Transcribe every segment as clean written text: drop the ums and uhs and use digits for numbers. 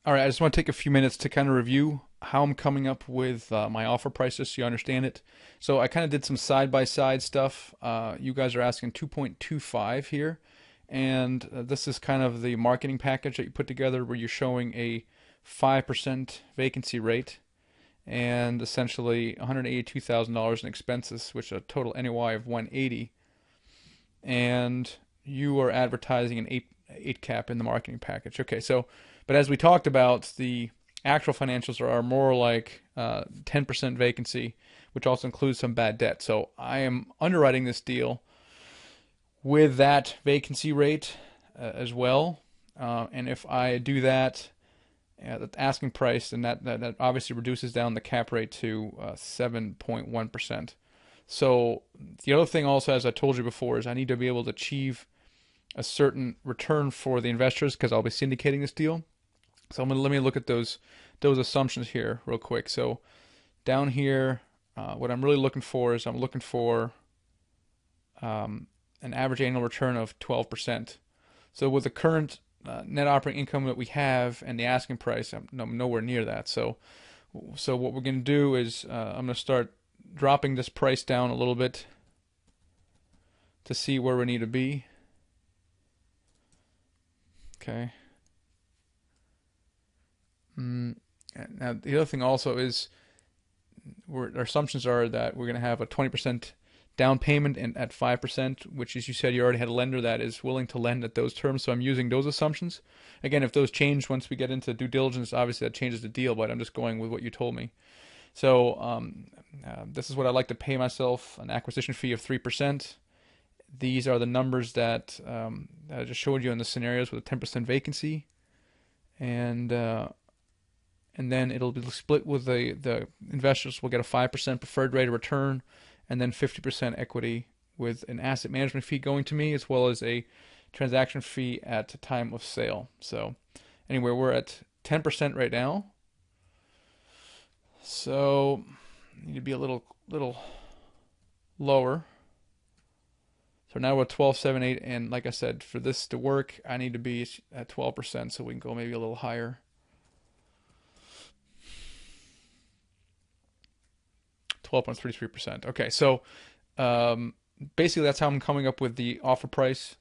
All right, I just want to take a few minutes to kind of review how I'm coming up with my offer prices so you understand it. So I kind of did some side-by-side stuff. You guys are asking 2.25 here, and this is kind of the marketing package that you put together where you're showing a 5% vacancy rate and essentially $182,000 in expenses, which is a total NOI of 180, and you are advertising an 8 cap in the marketing package. Okay, so but as we talked about, the actual financials are more like 10% vacancy, which also includes some bad debt. So I am underwriting this deal with that vacancy rate as well. And if I do that at the asking price, then that obviously reduces down the cap rate to 7.1%. So the other thing also, as I told you before, is I need to be able to achieve a certain return for the investors because I'll be syndicating this deal. So let me look at those assumptions here real quick. So down here, what I'm really looking for is I'm looking for an average annual return of 12%. So with the current net operating income that we have and the asking price, I'm nowhere near that. So what we're going to do is I'm going to start dropping this price down a little bit to see where we need to be. Okay. Now the other thing also is our assumptions are that we're going to have a 20% down payment and at 5%, which, as you said, you already had a lender that is willing to lend at those terms. So I'm using those assumptions. Again, if those change once we get into due diligence, obviously that changes the deal, but I'm just going with what you told me. So this is what I'd like to pay myself, an acquisition fee of 3%. These are the numbers that I just showed you in the scenarios with a 10% vacancy. And then it'll be split with the investors will get a 5% preferred rate of return and then 50% equity with an asset management fee going to me as well as a transaction fee at time of sale. So anyway, we're at 10% right now. So need to be a little lower. So now we're at 12.78, and like I said, for this to work, I need to be at 12%, so we can go maybe a little higher. 12.33%. Okay, so basically that's how I'm coming up with the offer price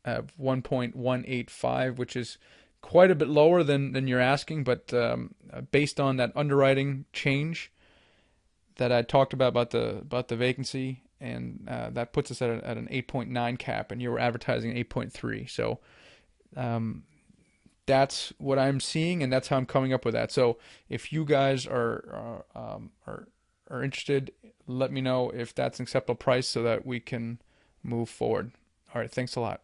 of 1.185, which is quite a bit lower than you're asking, but based on that underwriting change that I talked about the vacancy, and that puts us at an 8.9 cap, and you were advertising 8.3. So that's what I'm seeing, and that's how I'm coming up with that. So if you guys are interested, let me know if that's an acceptable price so that we can move forward. All right, thanks a lot.